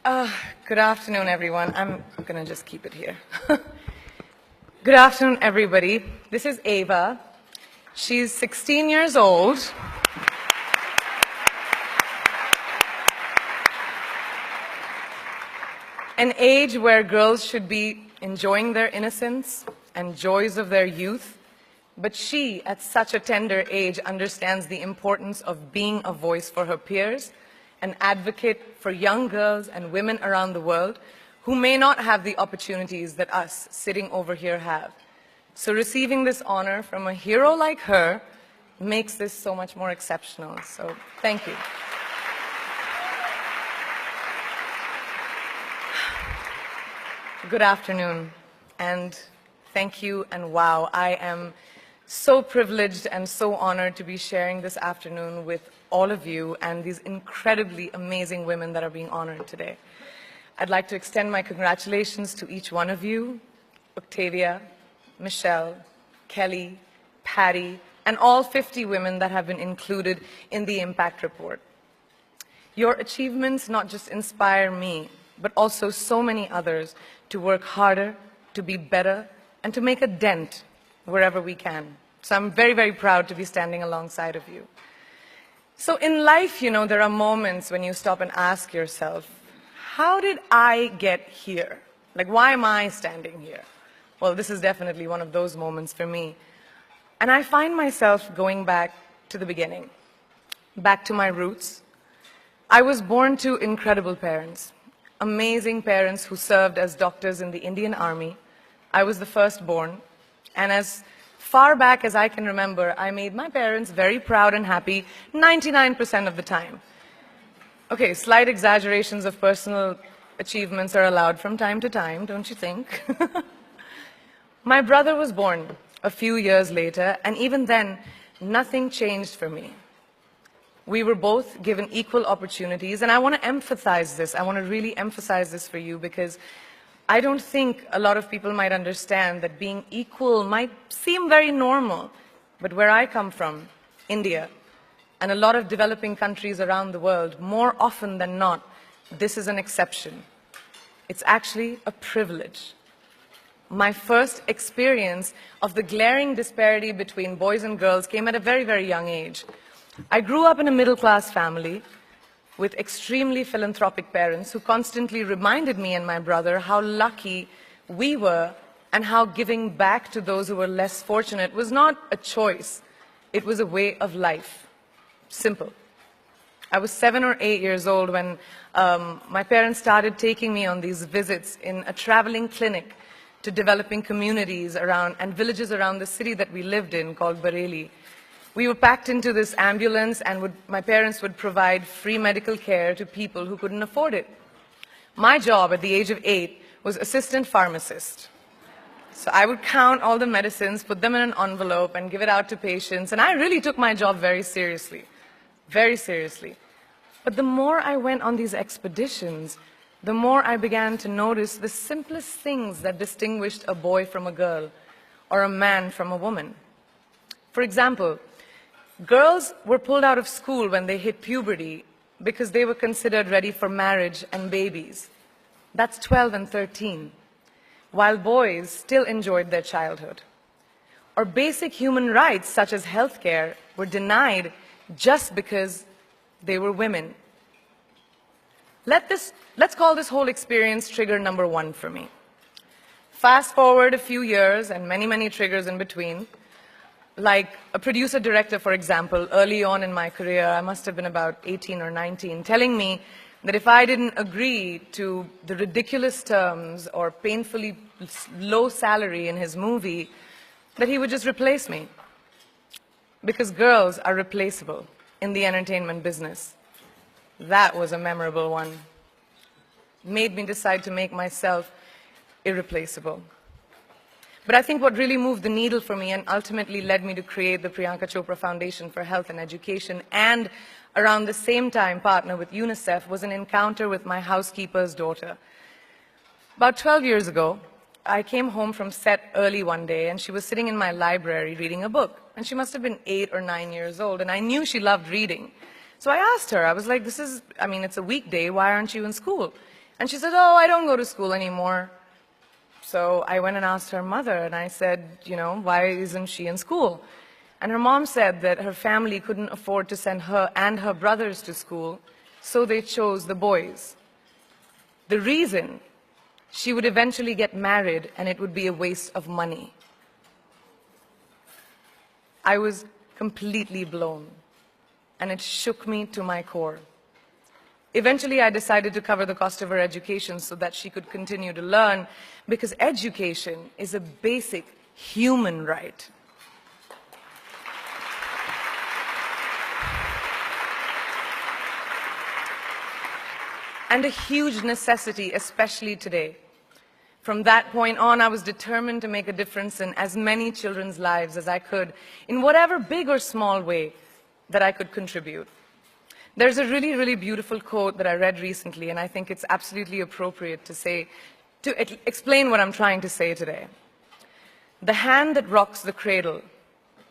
Good afternoon, everyone. I'm going to just keep it here. Good afternoon, everybody. This is Ava. She's 16 years old. An age where girls should be enjoying their innocence and joys of their youth. But she, at such a tender age, understands the importance of being a voice for her peers, an advocate for young girls and women around the world who may not have the opportunities that us sitting over here have. So receiving this honor from a hero like her makes this so much more exceptional. So thank you. Good afternoon, and thank you, and wow, I am so privileged and so honored to be sharing this afternoon with all of you and these incredibly amazing women that are being honored today. I'd like to extend my congratulations to each one of you, Octavia, Michelle, Kelly, Patty, and all 50 women that have been included in the Impact Report. Your achievements not just inspire me, but also so many others to work harder, to be better, and to make a dent wherever we can. So I'm very, very proud to be standing alongside of you. So in life, you know, there are moments when you stop and ask yourself, how did I get here? Like, why am I standing here? Well, this is definitely one of those moments for me. And I find myself going back to the beginning, back to my roots. I was born to incredible parents, amazing parents who served as doctors in the Indian Army. I was the firstborn, and as far back as I can remember, I made my parents very proud and happy 99% of the time. Okay, slight exaggerations of personal achievements are allowed from time to time, don't you think? My brother was born a few years later, and even then, nothing changed for me. We were both given equal opportunities, and I want to emphasize this. I want to really emphasize this for you because I don't think a lot of people might understand that being equal might seem very normal. But where I come from, India, and a lot of developing countries around the world, more often than not, this is an exception. It's actually a privilege. My first experience of the glaring disparity between boys and girls came at a very, very young age. I grew up in a middle-class family with extremely philanthropic parents who constantly reminded me and my brother how lucky we were and how giving back to those who were less fortunate was not a choice. It was a way of life. Simple. I was 7 or 8 years old when my parents started taking me on these visits in a traveling clinic to developing communities around and villages around the city that we lived in called Bareilly. We were packed into this ambulance, and my parents would provide free medical care to people who couldn't afford it. My job at the age of 8 was assistant pharmacist. So I would count all the medicines, put them in an envelope, and give it out to patients. And I really took my job very seriously, very seriously. But the more I went on these expeditions, the more I began to notice the simplest things that distinguished a boy from a girl, or a man from a woman. For example, girls were pulled out of school when they hit puberty because they were considered ready for marriage and babies. That's 12 and 13, while boys still enjoyed their childhood. Or basic human rights, such as healthcare, were denied just because they were women. Let's call this whole experience trigger number 1 for me. Fast forward a few years and many, many triggers in between. Like a producer-director, for example, early on in my career, I must have been about 18 or 19, telling me that if I didn't agree to the ridiculous terms or painfully low salary in his movie, that he would just replace me. Because girls are replaceable in the entertainment business. That was a memorable one. Made me decide to make myself irreplaceable. But I think what really moved the needle for me and ultimately led me to create the Priyanka Chopra Foundation for Health and Education, and around the same time partner with UNICEF, was an encounter with my housekeeper's daughter. About 12 years ago, I came home from set early one day, and she was sitting in my library reading a book. And she must have been 8 or 9 years old, and I knew she loved reading. So I asked her, I was like, it's a weekday, why aren't you in school? And she said, oh, I don't go to school anymore. So I went and asked her mother, and I said, why isn't she in school? And her mom said that her family couldn't afford to send her and her brothers to school, so they chose the boys. The reason, she would eventually get married and it would be a waste of money. I was completely blown, and it shook me to my core. Eventually, I decided to cover the cost of her education so that she could continue to learn, because education is a basic human right. And a huge necessity, especially today. From that point on, I was determined to make a difference in as many children's lives as I could, in whatever big or small way that I could contribute. There's a really, really beautiful quote that I read recently, and I think it's absolutely appropriate to explain what I'm trying to say today. The hand that rocks the cradle,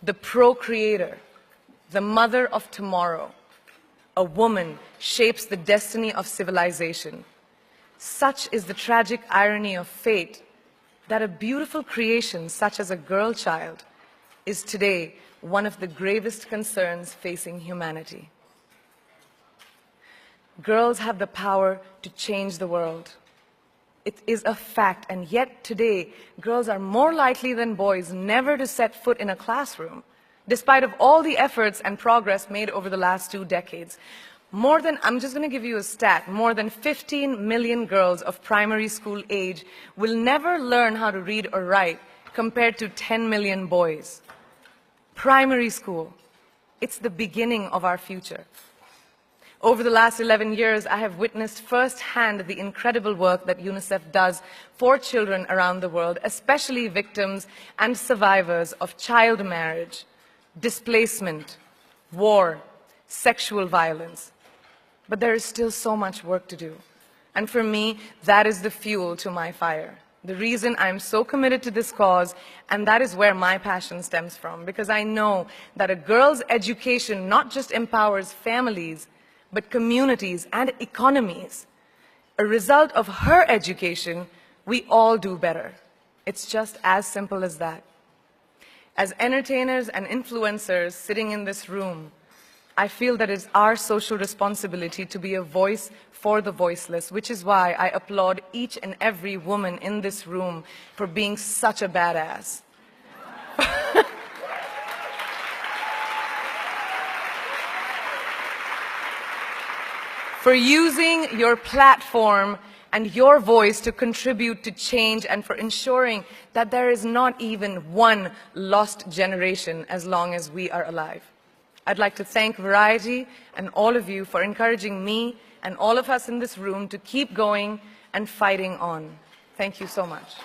the procreator, the mother of tomorrow, a woman shapes the destiny of civilization. Such is the tragic irony of fate that a beautiful creation such as a girl child is today one of the gravest concerns facing humanity. Girls have the power to change the world. It is a fact, and yet today, girls are more likely than boys never to set foot in a classroom, despite of all the efforts and progress made over the last 2 decades. I'm just going to give you a stat, more than 15 million girls of primary school age will never learn how to read or write, compared to 10 million boys. Primary school, it's the beginning of our future. Over the last 11 years, I have witnessed firsthand the incredible work that UNICEF does for children around the world, especially victims and survivors of child marriage, displacement, war, sexual violence. But there is still so much work to do. And for me, that is the fuel to my fire. The reason I'm so committed to this cause, and that is where my passion stems from, because I know that a girl's education not just empowers families, but communities and economies. A result of her education, we all do better. It's just as simple as that. As entertainers and influencers sitting in this room, I feel that it's our social responsibility to be a voice for the voiceless, which is why I applaud each and every woman in this room for being such a badass. For using your platform and your voice to contribute to change, and for ensuring that there is not even one lost generation as long as we are alive. I'd like to thank Variety and all of you for encouraging me and all of us in this room to keep going and fighting on. Thank you so much.